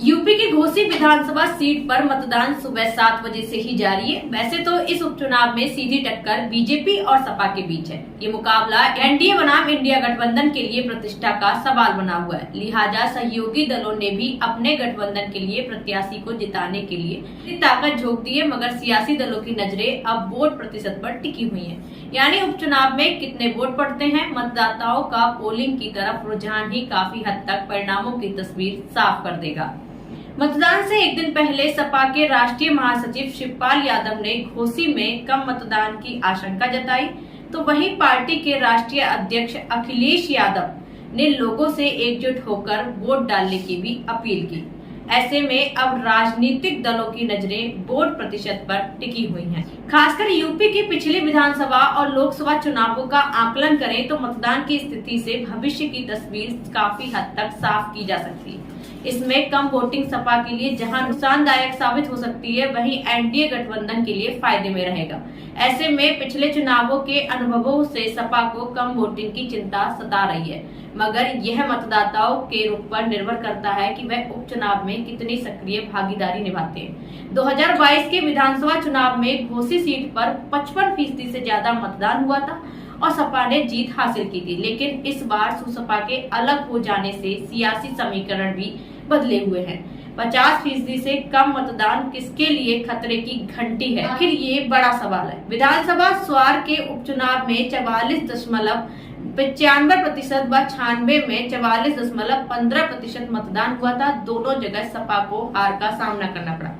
UP की घोसी विधानसभा seat पर मतदान सुबह 7 बजे से ही जारी है। वैसे तो इस उपचुनाव में सीधी टक्कर बीजेपी और सपा के बीच है। ये मुकाबला एनडीए बनाम इंडिया गठबंधन के लिए प्रतिष्ठा का सवाल बना हुआ है। लिहाजा सहयोगी दलों ने भी अपने गठबंधन के लिए प्रत्याशी को जिताने के लिए ताकत झोंक दी है, मगर सियासी दलों की नजरें अब वोट प्रतिशत पर टिकी हुई है। यानी उपचुनाव में कितने वोट पड़ते हैं, मतदाताओं का पोलिंग की तरफ रुझान ही काफी हद तक परिणामों की तस्वीर साफ कर देगा। मतदान से एक दिन पहले सपा के राष्ट्रीय महासचिव शिवपाल यादव ने घोसी में कम मतदान की आशंका जताई, तो वहीं पार्टी के राष्ट्रीय अध्यक्ष अखिलेश यादव ने लोगों से एकजुट होकर वोट डालने की भी अपील की। ऐसे में अब राजनीतिक दलों की नजरें वोट प्रतिशत पर टिकी हुई हैं। खासकर यूपी की पिछली विधानसभा और लोकसभा चुनावों का आकलन करें तो मतदान की स्थिति से भविष्य की तस्वीर काफी हद तक साफ की जा सकती है। इसमें कम वोटिंग सपा के लिए जहां नुकसानदायक साबित हो सकती है, वहीं एनडीए गठबंधन के लिए फायदे में रहेगा। ऐसे में पिछले चुनावों के अनुभवों से सपा को कम वोटिंग की चिंता सता रही है, मगर यह मतदाताओं के रुख पर निर्भर करता है कि वह उपचुनाव में कितनी सक्रिय भागीदारी निभाते हैं। 2022 के विधानसभा चुनाव में घोसी सीट पर 55% से ज्यादा मतदान हुआ था और सपा ने जीत हासिल की थी, लेकिन इस बार सुसपा के अलग हो जाने से सियासी समीकरण भी बदले हुए हैं। 50% से कम मतदान किसके लिए खतरे की घंटी है, आखिर ये बड़ा सवाल है। विधानसभा स्वार के उपचुनाव में 44.95% व 96 में 44.15% मतदान हुआ था। दोनों जगह सपा को हार का सामना करना पड़ा।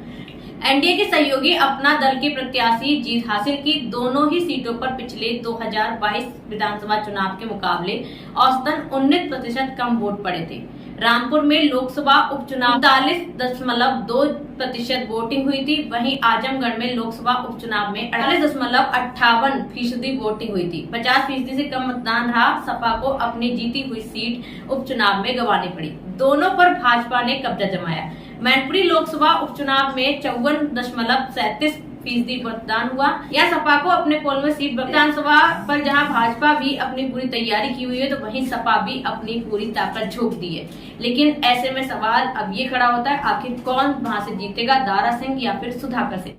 एनडीए के सहयोगी अपना दल के प्रत्याशी जीत हासिल की। दोनों ही सीटों पर पिछले 2022 विधानसभा चुनाव के मुकाबले औसतन 19% कम वोट पड़े थे। रामपुर में लोकसभा उपचुनाव 39.2% वोटिंग हुई थी, वहीं आजमगढ़ में लोकसभा उपचुनाव में 48.58% वोटिंग हुई थी। 50% से कम मतदान रहा। सपा को अपनी जीती हुई सीट उपचुनाव में गंवानी पड़ी। दोनों पर भाजपा ने कब्जा जमाया। मैनपुरी लोकसभा उपचुनाव में 54.37% मतदान हुआ। या सपा को अपने पोल में सीट विधानसभा पर जहां भाजपा भी अपनी पूरी तैयारी की हुई है, तो वहीं सपा भी अपनी पूरी ताकत झोंक दी है। लेकिन ऐसे में सवाल अब ये खड़ा होता है, आखिर कौन वहां से जीतेगा, दारा सिंह या फिर सुधाकर सिंह।